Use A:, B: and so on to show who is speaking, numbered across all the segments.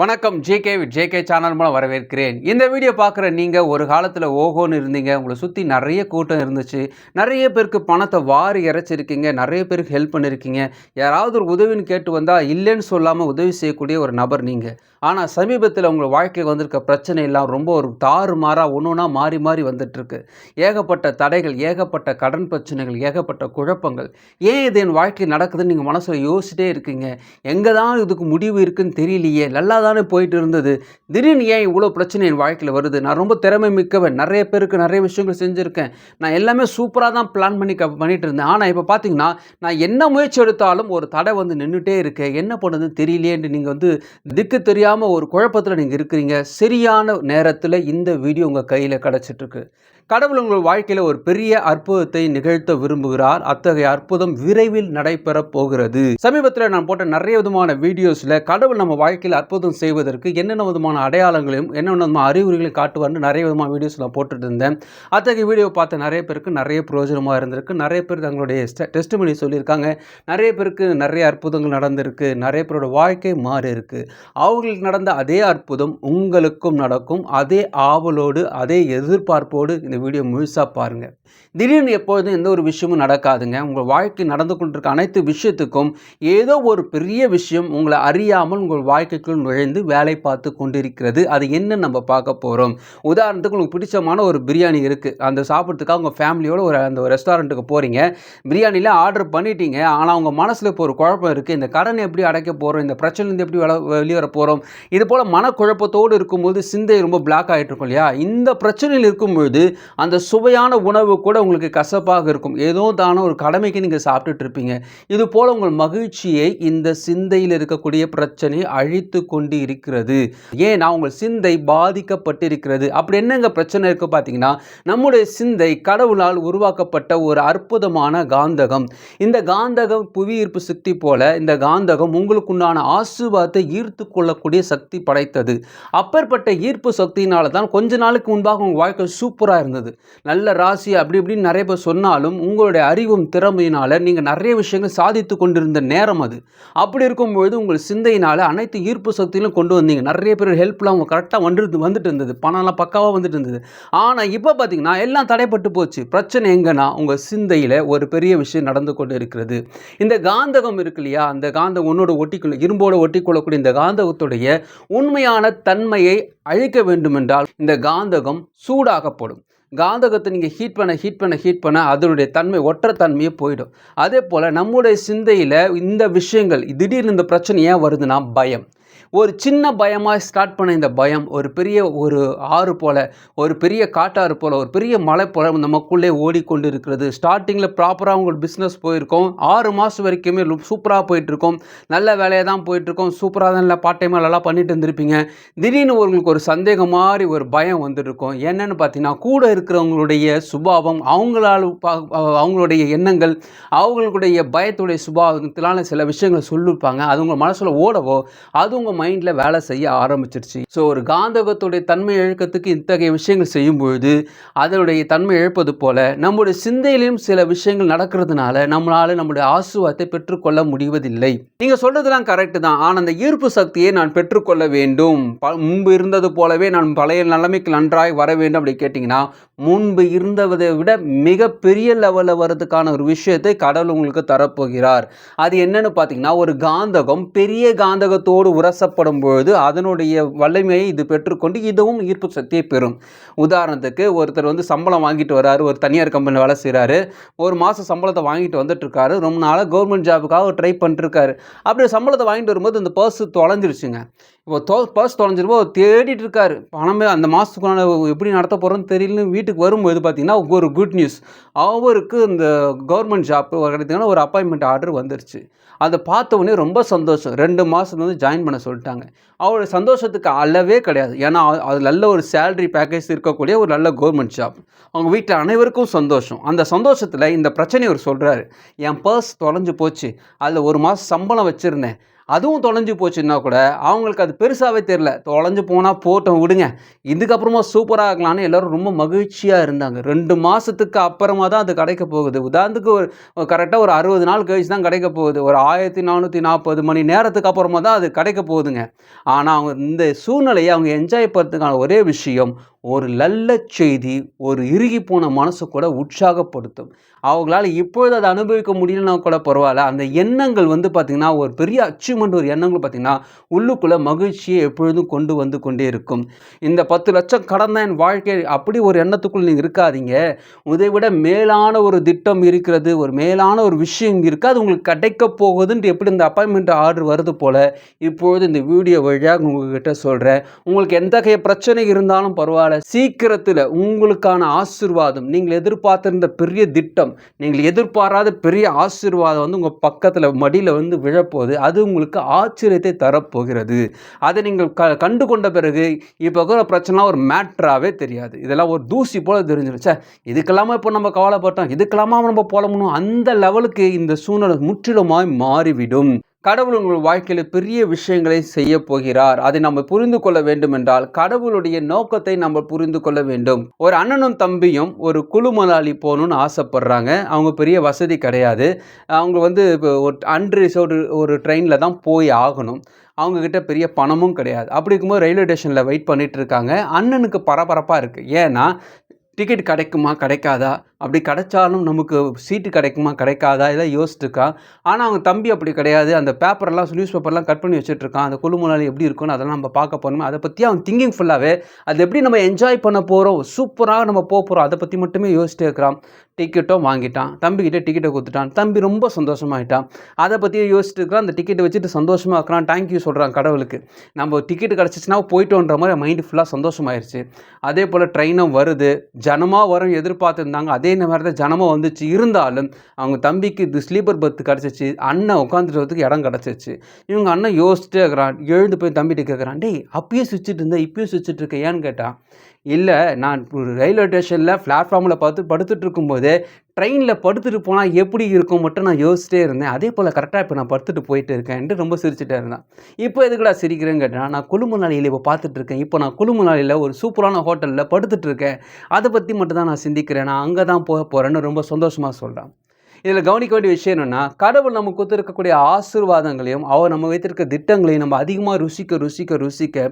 A: வணக்கம் JK channel மூலம் வரவேற்கிறேன். இந்த வீடியோ பார்க்குற நீங்கள் ஒரு காலத்தில் ஓஹோன்னு இருந்தீங்க. உங்களை சுற்றி நிறைய கூட்டம் இருந்துச்சு. நிறைய பேருக்கு பணத்தை வாரி இறைச்சிருக்கீங்க. நிறைய பேருக்கு ஹெல்ப் பண்ணியிருக்கீங்க. யாராவது ஒரு உதவின்னு கேட்டு வந்தால் இல்லைன்னு சொல்லாமல் உதவி செய்யக்கூடிய ஒரு நபர் நீங்கள். ஆனால் சமீபத்தில் உங்கள் வாழ்க்கையில் வந்திருக்க பிரச்சனை எல்லாம் ரொம்ப ஒரு தாறுமாறாக ஒன்று ஒன்றா மாறி மாறி வந்துட்டுருக்கு. ஏகப்பட்ட தடைகள், ஏகப்பட்ட கடன் பிரச்சனைகள், ஏகப்பட்ட குழப்பங்கள். ஏன் இது என் வாழ்க்கையில் நடக்குதுன்னு நீங்கள் மனசில் யோசிச்சிட்டே இருக்கீங்க. எங்கே தான் இதுக்கு முடிவு இருக்குன்னு தெரியலையே, நல்லா தானே போயிட்டு இருந்தது, திடீர்னு ஏன் இவ்வளோ பிரச்சனை என் வாழ்க்கையில் வருது? நான் ரொம்ப திறமை மிக்கவன், நிறைய பேருக்கு நிறைய விஷயங்கள் செஞ்சுருக்கேன், நான் எல்லாமே சூப்பராக தான் பிளான் பண்ணிட்டு இருந்தேன். ஆனால் இப்போ பார்த்தீங்கன்னா நான் என்ன முயற்சி எடுத்தாலும் ஒரு தடை வந்து நின்றுட்டே இருக்கேன், என்ன பண்ணுறதுன்னு தெரியலையேன்னு நீங்கள் திக்கு தெரியாமல் ஒரு குழப்பத்தில் நீங்கள் இருக்கிறீங்க. சரியான நேரத்தில் இந்த வீடியோ உங்கள் கையில் கிடச்சிட்ருக்கு. கடவுள் உங்கள் வாழ்க்கையில் ஒரு பெரிய அற்புதத்தை நிகழ்த்த விரும்புகிறார். அத்தகைய அற்புதம் விரைவில் நடைபெறப் போகிறது. சமீபத்தில் நான் போட்ட நிறைய விதமான வீடியோஸில் கடவுள் நம்ம வாழ்க்கையில் அற்புதம் செய்வதற்கு என்னென்ன விதமான அடையாளங்களையும் என்னென்ன விதமான அறிகுறிகளையும் காட்டுவார்னு நிறைய விதமான வீடியோஸ் நான் போட்டுட்டு இருந்தேன். அத்தகைய வீடியோ பார்த்த நிறைய பேருக்கு நிறைய பிரயோஜனமாக இருந்திருக்கு. நிறைய பேர் தங்களுடைய டெஸ்டிமனி சொல்லியிருக்காங்க. நிறைய பேருக்கு நிறைய அற்புதங்கள் நடந்திருக்கு. நிறைய பேரோட வாழ்க்கை மாறி இருக்கு. அவங்களுக்கு நடந்த அதே அற்புதம் உங்களுக்கும் நடக்கும். அதே ஆவலோடு, அதே எதிர்பார்ப்போடு இந்த வீடியோ முழுசாக பாருங்கள். திடீர்னு எப்பொழுதும் எந்த ஒரு விஷயமும் நடக்காதுங்க. உங்கள் வாழ்க்கை நடந்து கொண்டிருக்க அனைத்து விஷயத்துக்கும் ஏதோ ஒரு பெரிய விஷயம் உங்களை அறியாமல் உங்கள் வாழ்க்கைக்குள் நுழைந்து வேலை பார்த்து கொண்டிருக்கிறது. அது என்ன நம்ம பார்க்க போகிறோம். உதாரணத்துக்கு உங்களுக்கு பிடிச்சமான ஒரு பிரியாணி இருக்குது. அந்த சாப்பிட்றதுக்காக உங்கள் ஃபேமிலியோடு அந்த ரெஸ்டாரண்ட்டுக்கு போகிறீங்க. பிரியாணியில் ஆர்டர் பண்ணிட்டீங்க. ஆனால் உங்கள் மனசில் இப்போ ஒரு குழப்பம் இருக்குது. இந்த கடன் எப்படி அடைக்க போகிறோம், இந்த பிரச்சனைலேருந்து எப்படி வெளியேற போகிறோம், இது போல் மனக்குழப்பத்தோடு இருக்கும்போது சிந்தை ரொம்ப பிளாக் ஆகிட்டு இருக்கும் இல்லையா? இந்த பிரச்சனையில் இருக்கும்பொழுது அந்த சுவையான உணவு கூட உங்களுக்கு கசப்பாக இருக்கும். ஏதோ தானோ ஒரு கடமைக்கு நீங்கள் சாப்பிட்டுட்டு இருப்பீங்க. இது போல் உங்கள் மகிழ்ச்சியை இந்த சிந்தையில் இருக்கக்கூடிய பிரச்சனை அழித்து கொண்டு இருக்கிறது. ஏன்னா உங்கள் சிந்தை பாதிக்கப்பட்டிருக்கிறது. அப்படி என்னங்க பிரச்சனை இருக்கு பார்த்தீங்கன்னா, நம்முடைய சிந்தை கடவுளால் உருவாக்கப்பட்ட ஒரு அற்புதமான காந்தகம். இந்த காந்தகம் புவி ஈர்ப்பு சக்தி போல இந்த காந்தகம் உங்களுக்குண்டான ஆசீர்வாதத்தை ஈர்த்து கொள்ளக்கூடிய சக்தி படைத்தது. அப்பேற்பட்ட ஈர்ப்பு சக்தியினால தான் கொஞ்ச நாளுக்கு முன்பாக உங்கள் வாழ்க்கை சூப்பராக இருந்தது. நல்ல ராசி அப்படி இப்படின்னு நிறைய பேர் சொன்னாலும் உங்களுடைய அறிவும் திறமையினால் நீங்கள் நிறைய விஷயங்கள் சாதித்து கொண்டிருந்த நேரம் அது. அப்படி இருக்கும்பொழுது உங்கள் சிந்தையினால் அனைத்து ஈர்ப்பு சக்தியிலும் கொண்டு வந்தீங்க. நிறைய பேர் ஹெல்ப்லாம் அவங்க கரெக்டாக வந்துட்டு இருந்தது. பணம்லாம் பக்காவாக வந்துட்டு இருந்தது. ஆனால் இப்போ பார்த்தீங்கன்னா எல்லாம் தடைப்பட்டு போச்சு. பிரச்சனை எங்கன்னா உங்கள் சிந்தையில் ஒரு பெரிய விஷயம் நடந்து கொண்டு இருக்கிறது. இந்த காந்தகம் இருக்கு இல்லையா, அந்த காந்தகம் உன்னோட இரும்போடு ஒட்டிக்கொள்ளக்கூடிய இந்த காந்தகத்துடைய உண்மையான தன்மையை அழிக்க வேண்டுமென்றால் இந்த காந்தகம் சூடாகப்படும். காந்தகத்தை நீங்கள் ஹீட் பண்ண அதனுடைய தன்மை ஒற்ற தன்மையே போயிடும். அதே போல் நம்முடைய சிந்தையில் இந்த விஷயங்கள் திடீர்னு இந்த பிரச்சனை ஏன் வருதுன்னா பயம். ஒரு சின்ன பயமாக ஸ்டார்ட் பண்ண இந்த பயம் ஒரு பெரிய ஒரு ஆறு போல், ஒரு பெரிய காட்டாறு போல், ஒரு பெரிய மலை போல் நமக்குள்ளே ஓடிக்கொண்டு இருக்கிறது. ஸ்டார்டிங்கில் ப்ராப்பராக உங்களுக்கு பிஸ்னஸ் போயிருக்கோம். 6 மாதம் வரைக்குமே சூப்பராக போயிட்டுருக்கோம். நல்ல வேலையாக தான் போயிட்டுருக்கோம். சூப்பராக தான் இல்லை பார்ட் டைமாக நல்லா பண்ணிட்டு இருந்திருப்பீங்க. திடீர்னு உங்களுக்கு ஒரு சந்தேகம் மாதிரி ஒரு பயம் வந்துருக்கும். என்னென்னு பார்த்தீங்கன்னா கூட இருக்கிறவங்களுடைய சுபாவம், அவங்களுடைய எண்ணங்கள், அவங்களுடைய பயத்துடைய சுபாவத்திலான சில விஷயங்களை சொல்லியிருப்பாங்க. அது உங்கள் மனசில் ஓடவோ அது உங்கள் மைண்டில் வேலை செய்ய ஆரம்பிச்சிருச்சு. ஸோ ஒரு காந்தகத்துடைய தன்மை இழக்கிறதுக்கு இத்தகைய விஷயங்கள் செய்யும்பொழுது அதனுடைய தன்மை இழப்பது போல நம்முடைய சிந்தையிலும் சில விஷயங்கள் நடக்கிறதுனால நம்மளால் நம்முடைய ஆசீர்வாதத்தை பெற்றுக்கொள்ள முடிவதில்லை. நீங்கள் சொல்கிறதுலாம் கரெக்டு தான். ஆனால் அந்த ஈர்ப்பு சக்தியை நான் பெற்றுக்கொள்ள வேண்டும், முன்பு இருந்தது போலவே நான் பழைய நிலைமைக்கு நன்றாய் வர வேண்டும் அப்படி கேட்டிங்கன்னா, முன்பு இருந்ததை விட மிகப்பெரிய லெவலில் வர்றதுக்கான ஒரு விஷயத்தை கடவுள் உங்களுக்கு தரப்போகிறார். அது என்னன்னு பார்த்தீங்கன்னா, ஒரு காந்தகம் பெரிய காந்தகத்தோடு உரசப்படும் பொழுது அதனுடைய வல்லமையை இது பெற்றுக்கொண்டு இதுவும் ஈர்ப்பு சக்தியை பெறும். உதாரணத்துக்கு ஒருத்தர் சம்பளம் வாங்கிட்டு வர்றாரு, ஒரு தனியார் கம்பெனியில் வேலை செய்கிறாரு. ஒரு மாதம் சம்பளத்தை வாங்கிட்டு வந்துட்டு இருக்காரு. ரொம்ப நாளாக கவர்மெண்ட் ஜாபுக்காக ட்ரை பண்ணிட்டுருக்காரு. அப்படி சம்பளத்தை வாங்கிட்டு வரும்போது இந்த பர்ஸ் தொலைஞ்சிருச்சுங்க. இப்போ பர்ஸ் தொலைஞ்சிருப்போ தேடிட்டு இருக்காரு. பணமே அந்த மாதத்துக்குள்ள எப்படி நடத்த போகிறோன்னு தெரியலன்னு வீட்டுக்கு வரும்போது பார்த்தீங்கன்னா ஒரு குட் நியூஸ். அவருக்கு இந்த கவர்மெண்ட் ஜாப் கிடைத்தீங்கன்னா ஒரு அப்பாயின்மெண்ட் ஆர்டர் வந்துருச்சு. அதை பார்த்த உடனே ரொம்ப சந்தோஷம். 2 மாதம் ஜாயின் பண்ண சொல்லிட்டாங்க. அவருடைய சந்தோஷத்துக்கு அளவே கிடையாது. ஏன்னா அது நல்ல ஒரு சேலரி பேக்கேஜ் இருக்கக்கூடிய ஒரு நல்ல கவர்மெண்ட் ஜாப். அவங்க வீட்டில் அனைவருக்கும் சந்தோஷம். அந்த சந்தோஷத்தில் இந்த பிரச்சனையை அவர் சொல்கிறாரு. என் பர்ஸ் தொலைஞ்சு போச்சு, அதில் 1 மாதம் சம்பளம் வச்சுருந்தேன், அதுவும் தொலைஞ்சு போச்சுன்னா கூட அவங்களுக்கு அது பெருசாகவே தெரில. தொலைஞ்சு போனால் போட்டோம் விடுங்க, இதுக்கப்புறமா சூப்பராக இருக்கலான்னு எல்லோரும் ரொம்ப மகிழ்ச்சியாக இருந்தாங்க. 2 மாதத்துக்கு அப்புறமா தான் அது கிடைக்க போகுது. உதாரணத்துக்கு கரெக்டாக ஒரு 60 நாள் கழிச்சு தான் கிடைக்க போகுது. ஒரு 1440 மணி நேரத்துக்கு அப்புறமா தான் அது கிடைக்க போகுதுங்க. ஆனால் அவங்க இந்த சூழ்நிலையை அவங்க என்ஜாய் பண்ணுறதுக்கான ஒரே விஷயம், ஒரு நல்ல செய்தி ஒரு இறுகி போன மனசு கூட உற்சாகப்படுத்தும். அவங்களால இப்பொழுது அதை அனுபவிக்க முடியலன்னா கூட பரவாயில்ல, அந்த எண்ணங்கள் பார்த்திங்கன்னா ஒரு பெரிய அச்சீவ்மெண்ட், ஒரு எண்ணங்கள் பார்த்திங்கன்னா உள்ளுக்குள்ளே மகிழ்ச்சியை எப்பொழுதும் கொண்டு வந்து கொண்டே இருக்கும். இந்த 10 லட்சம் கடந்த என் வாழ்க்கை அப்படி ஒரு எண்ணத்துக்குள் நீங்கள் இருக்காதீங்க. இதை விட மேலான ஒரு திட்டம் இருக்கிறது, ஒரு மேலான ஒரு விஷயம் இருக்குது, அது உங்களுக்கு கிடைக்க போகுதுன்ட்டு எப்படி இந்த அப்பாயின்மெண்ட் ஆர்டர் வருது போல் இப்பொழுது இந்த வீடியோ வழியாக உங்கள்கிட்ட சொல்கிறேன். உங்களுக்கு எந்த பிரச்சனை இருந்தாலும் பரவாயில்ல, சீக்கிரத்தில் உங்களுக்கான ஆசீர்வாதம், நீங்கள் எதிர்பார்த்திருந்த பெரிய திட்டம், நீங்கள் எதிர்பாராத பெரிய ஆசீர்வாதம் உங்கள் பக்கத்தில் மடியில் விழப்போகுது. அது உங்களுக்கு ஆச்சரியத்தை தரப்போகிறது. அதை நீங்கள் கண்டு கொண்ட பிறகு இப்போ கூட பிரச்சனை ஒரு மேட்ராகவே தெரியாது. இதெல்லாம் ஒரு தூசி போல் தெரிஞ்சிருச்சா, இதுக்கெல்லாமா இப்போ நம்ம கவலைப்பட்டோம், இதுக்கெல்லாமா நம்ம போலணும், அந்த லெவலுக்கு இந்த சூழ்நிலை முற்றிலுமாய் மாறிவிடும். கடவுள் உங்கள் வாழ்க்கையில் பெரிய விஷயங்களை செய்ய போகிறார். அதை நம்ம புரிந்து கொள்ள வேண்டும் என்றால் கடவுளுடைய நோக்கத்தை நம்ம புரிந்து கொள்ள வேண்டும். ஒரு அண்ணனும் தம்பியும் ஒரு குழு மணாலி போகணும்னு ஆசைப்படுறாங்க. அவங்க பெரிய வசதி கிடையாது. அவங்க ஒரு அன்ரிசர்வ்டு ஒரு ட்ரெயினில் தான் போய் ஆகணும். அவங்கக்கிட்ட பெரிய பணமும் கிடையாது. அப்படி இருக்கும்போது ரயில்வே ஸ்டேஷனில் வெயிட் பண்ணிகிட்டு இருக்காங்க. அண்ணனுக்கு பரபரப்பாக இருக்குது. ஏன்னா டிக்கெட் கிடைக்குமா கிடைக்காதா, அப்படி கிடைச்சாலும் நமக்கு சீட்டு கிடைக்குமா கிடைக்காதா, இதெல்லாம் யோசிச்சுருக்கான். ஆனால் அவங்க தம்பி அப்படி கிடையாது. அந்த பேப்பர்லாம் நியூஸ் பேப்பர்லாம் கட் பண்ணி வச்சுட்ருக்கான். அந்த குழு மணாலி எப்படி இருக்குன்னு அதெல்லாம் நம்ம பார்க்க போகிறோம். அதை பற்றி அவன் திங்கிங் ஃபுல்லாகவே அது எப்படி நம்ம என்ஜாய் பண்ண போகிறோம், சூப்பராக நம்ம போகிறோம், அதை பற்றி மட்டுமே யோசிச்சுட்டே இருக்கிறான். டிக்கெட்டும் வாங்கிட்டான், தம்பிக்கிட்ட டிக்கெட்டை கொடுத்துட்டான். தம்பி ரொம்ப சந்தோஷமாகிட்டான். அதை பற்றியே யோசிச்சுட்டு இருக்கிறான். அந்த டிக்கெட்டை வச்சுட்டு சந்தோஷமாக இருக்கிறான். தேங்க்யூ சொல்கிறான் கடவுளுக்கு, நம்ம டிக்கெட்டு கிடச்சிச்சின்னா போயிட்டோன்ற மாதிரி மைண்டு ஃபுல்லாக சந்தோஷமாயிருச்சு. அதே போல் ட்ரெயினும் வருது, ஜனமாக வரும் எதிர்பார்த்துருந்தாங்க. அதே மாதிரி தான் ஜனமாக வந்துச்சு. இருந்தாலும் அவங்க தம்பிக்கு இது ஸ்லீப்பர் பர்த் கிடச்சிச்சு. அண்ணன் உட்காந்துட்டு இடம் கிடச்சிச்சு. இவங்க அண்ணன் யோசிச்சுட்டே இருக்கிறான். எழுந்து போய் தம்பிட்டு கேட்குறான், டேய் அப்பயே சுவிச்சிட்டு இருந்தேன், இப்பயும் சுவிச்சிட்டு இருக்கேன் ஏன்னு கேட்டான். இல்லை, நான் ரயில்வே ஸ்டேஷனில் பிளாட்ஃபார்மில் படுத்துட்டு இருக்கும்போதே ட்ரெயினில் படுத்துட்டு போனால் எப்படி இருக்கும் மட்டும் நான் யோசிச்சிட்டே இருந்தேன். அதே போல் கரெக்டாக இப்போ நான் படுத்துட்டு போயிட்டு இருக்கேன்ட்டு ரொம்ப சிரிச்சுட்டே இருந்தேன். இப்போ எதுக்குடா சிரிக்கிறேன்னு கேட்டேன். நான் குழு மணாலியில் இப்போ பார்த்துட்ருக்கேன். இப்போ நான் குழு மணாலியில் ஒரு சூப்பரான ஹோட்டலில் படுத்துட்ருக்கேன். அதை பற்றி மட்டும் தான் நான் சிந்திக்கிறேன். நான் அங்கே தான் போக போகிறேன்னு ரொம்ப சந்தோஷமாக சொல்கிறேன். இதில் கவனிக்க வேண்டிய விஷயம் என்னென்னா, கடவுள் நமக்கு கொடுத்துருக்கக்கூடிய ஆசீர்வாதங்களையும் அவர் நம்ம வைத்திருக்க திட்டங்களையும் நம்ம அதிகமாக ருசிக்க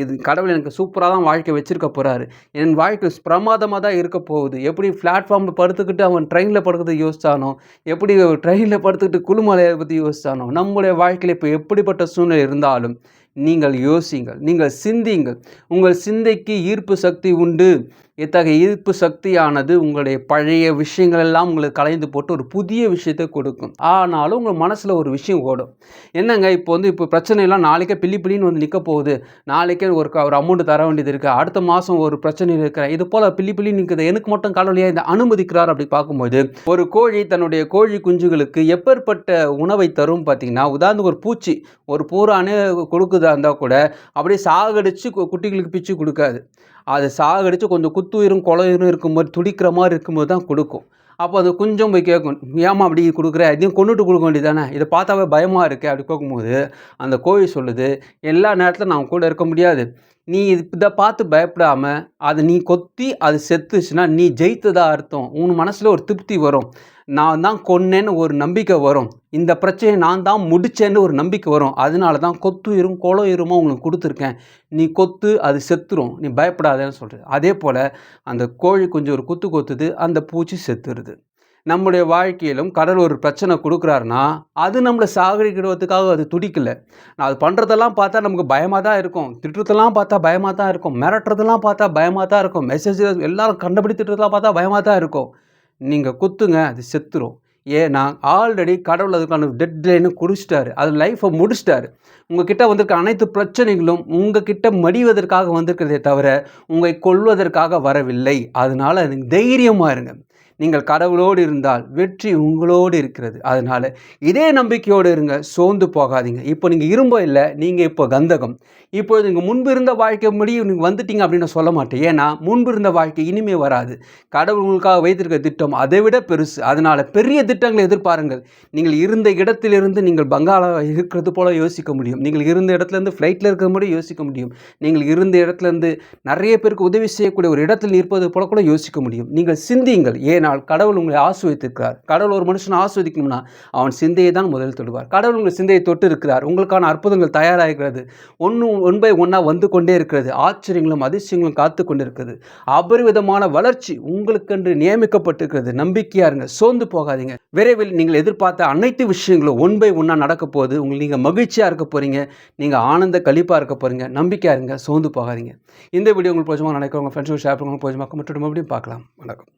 A: இது கடவுள் எனக்கு சூப்பராக தான் வாழ்க்கை வச்சுருக்க போகிறாரு, என் வாழ்க்கை பிரமாதமாக தான் இருக்க போகுது. எப்படி பிளாட்ஃபார்மில் படுத்துக்கிட்டு அவன் ட்ரெயினில் படுக்கிறது யோசித்தானோ, எப்படி ட்ரெயினில் படுத்துக்கிட்டு குழுமலையை பற்றி யோசித்தானோ, நம்முடைய வாழ்க்கையில் இப்போ எப்படிப்பட்ட சூழ்நிலை இருந்தாலும் நீங்கள் யோசிங்கள், நீங்கள் சிந்திங்கள். உங்கள் சிந்தைக்கு ஈர்ப்பு சக்தி உண்டு. இத்தகைய ஈர்ப்பு சக்தியானது உங்களுடைய பழைய விஷயங்கள் எல்லாம் உங்களுக்கு கலைந்து போட்டு ஒரு புதிய விஷயத்தை கொடுக்கும். ஆனாலும் உங்கள் மனசில் ஒரு விஷயம் ஓடும், என்னங்க இப்போ பிரச்சனைலாம் நாளைக்கே பிள்ளின்னு நிற்க போகுது, நாளைக்கே ஒரு அமௌண்ட் தர வேண்டியது இருக்குது, அடுத்த மாதம் ஒரு பிரச்சனை இருக்கிறேன், இது போல் பிள்ளி நிற்குது, எனக்கு மட்டும் கடவுளையாக இந்த அனுமதிக்கிறார். அப்படி பார்க்கும்போது ஒரு கோழி தன்னுடைய கோழி குஞ்சுகளுக்கு எப்பேற்பட்ட உணவை தரும் பார்த்தீங்கன்னா, உதாரணத்துக்கு ஒரு பூச்சி ஒரு பூரானே கொடுக்குதா இருந்தால் கூட அப்படியே சாகடிச்சு குட்டிகளுக்கு பிச்சு கொடுக்காது. அது சாகடிச்சு கொஞ்சம் குத்துயிரும் கொலையுயிரும் இருக்கும்போது துடிக்கிற மாதிரி இருக்கும்போது தான் கொடுக்கும். அப்போ அது கொஞ்சம் போய் கேட்கும், ஏமா அப்படி கொடுக்குற, இதையும் கொண்டுட்டு கொடுக்க வேண்டியது தானே, இதை பார்த்தாவே பயமாக இருக்கு. அப்படி கேட்கும்போது அந்த கோழி சொல்லுது, எல்லா நேரத்தில் நான் கூட இருக்க முடியாது, நீ இதை பார்த்து பயப்படாமல் அதை நீ கொத்தி அது செத்துச்சுன்னா நீ ஜெயித்ததா அர்த்தம். உன் மனசில் ஒரு திருப்தி வரும், நான் தான் கொன்னேன்னு ஒரு நம்பிக்கை வரும், இந்த பிரச்சனையை நான் தான் முடித்தேன்னு ஒரு நம்பிக்கை வரும். அதனால தான் கொத்துயிரும் கொலையுயிருமா உங்களுக்கு கொடுத்துருக்கேன், நீ கொத்து அது செத்துரும், நீ பயப்படாதேன்னு சொல்கிறது. அதே போல் அந்த கோழி கொஞ்சம் ஒரு குத்து கொத்துது, அந்த பூச்சி செத்துருது. நம்முடைய வாழ்க்கையிலும் கடவுள் ஒரு பிரச்சனை கொடுக்குறாருன்னா அது நம்மளை சாகடிக்கிறதுக்காக அது துடிக்கலை. நான் அது பண்ணுறதெல்லாம் பார்த்தா நமக்கு பயமாக தான் இருக்கும், திட்டுறதெல்லாம் பார்த்தா பயமாக தான் இருக்கும், மிரட்டுறதெல்லாம் பார்த்தா பயமாக தான் இருக்கும், மெசேஜ் எல்லாரும் கண்டுபிடி திட்டுறதெல்லாம் பார்த்தா பயமாக தான் இருக்கும். நீங்கள் குத்துங்க, அது செத்துரும். ஏன்னா ஆல்ரெடி கடவுள் அதுக்கான டெட்லைனு குறிச்சிட்டாரு, அது லைஃப்பை முடிச்சிட்டாரு. உங்ககிட்ட வந்திருக்க அனைத்து பிரச்சனைகளும் உங்ககிட்ட மடிவதற்காக வந்திருக்கிறதே தவிர உங்களை கொல்வதற்காக வரவில்லை. அதனால் தைரியமாக இருங்க. நீங்கள் கடவுளோடு இருந்தால் வெற்றி உங்களோடு இருக்கிறது. அதனால் இதே நம்பிக்கையோடு இருங்க, சோர்ந்து போகாதீங்க. இப்போ நீங்கள் இரும்போ இல்லை, நீங்கள் இப்போ கந்தகம். இப்போது நீங்கள் முன்பு இருந்த வாழ்க்கை முடியும் நீங்கள் வந்துட்டீங்க அப்படின்னு நான் சொல்ல மாட்டேன். ஏன்னா முன்பு இருந்த வாழ்க்கை இனிமே வராது. கடவுள் உங்களுக்காக வைத்திருக்க திட்டம் அதை விட பெருசு. அதனால் பெரிய திட்டங்களை எதிர்பாருங்கள். நீங்கள் இருந்த இடத்திலிருந்து நீங்கள் பங்களா இருக்கிறது போல யோசிக்க முடியும். நீங்கள் இருந்த இடத்துலேருந்து ஃப்ளைட்டில் இருக்கிற மாதிரி யோசிக்க முடியும். நீங்கள் இருந்த இடத்துலேருந்து நிறைய பேருக்கு உதவி செய்யக்கூடிய ஒரு இடத்தில் இருப்பது போல கூட யோசிக்க முடியும். நீங்கள் சிந்தியுங்கள். ஏனால் கடவுள் உங்களை ஆசீர்வதித்திருக்கிறார். கடவுள் ஒரு மனுஷனை ஆஸ்வதிக்கணும்னா அவன் சிந்தையை தான் முதலில் தொடுவார். கடவுள் உங்கள் சிந்தையை தொட்டு இருக்கிறார். உங்களுக்கான அற்புதங்கள் தயாராகிறது. ஒன் பை ஒன்னாக வந்து கொண்டே இருக்கிறது. ஆச்சரியங்களும் அதிசயங்களும் காத்து கொண்டிருக்கிறது. அபரிவிதமான வளர்ச்சி உங்களுக்கென்று நியமிக்கப்பட்டிருக்கிறது. நம்பிக்கையா இருங்க, சோர்ந்து போகாதீங்க. விரைவில் நீங்கள் எதிர்பார்த்த அனைத்து விஷயங்களும் ஒன் பை ஒன்னா நடக்க போகுது. நீங்கள் மகிழ்ச்சியா இருக்க போறீங்க. நீங்க ஆனந்த களிப்பா இருக்க போறீங்க. நம்பிக்கையா இருங்க, சோர்ந்து போகாதீங்க. இந்த வீடியோ உங்களுக்கு பிடிச்சமா நினைக்கிறவங்க ஃப்ரெண்ட்ஸோட ஷேர் பண்ணுங்க. பிடிச்சமா மட்டும் மறுபடியும் பார்க்கலாம். வணக்கம்.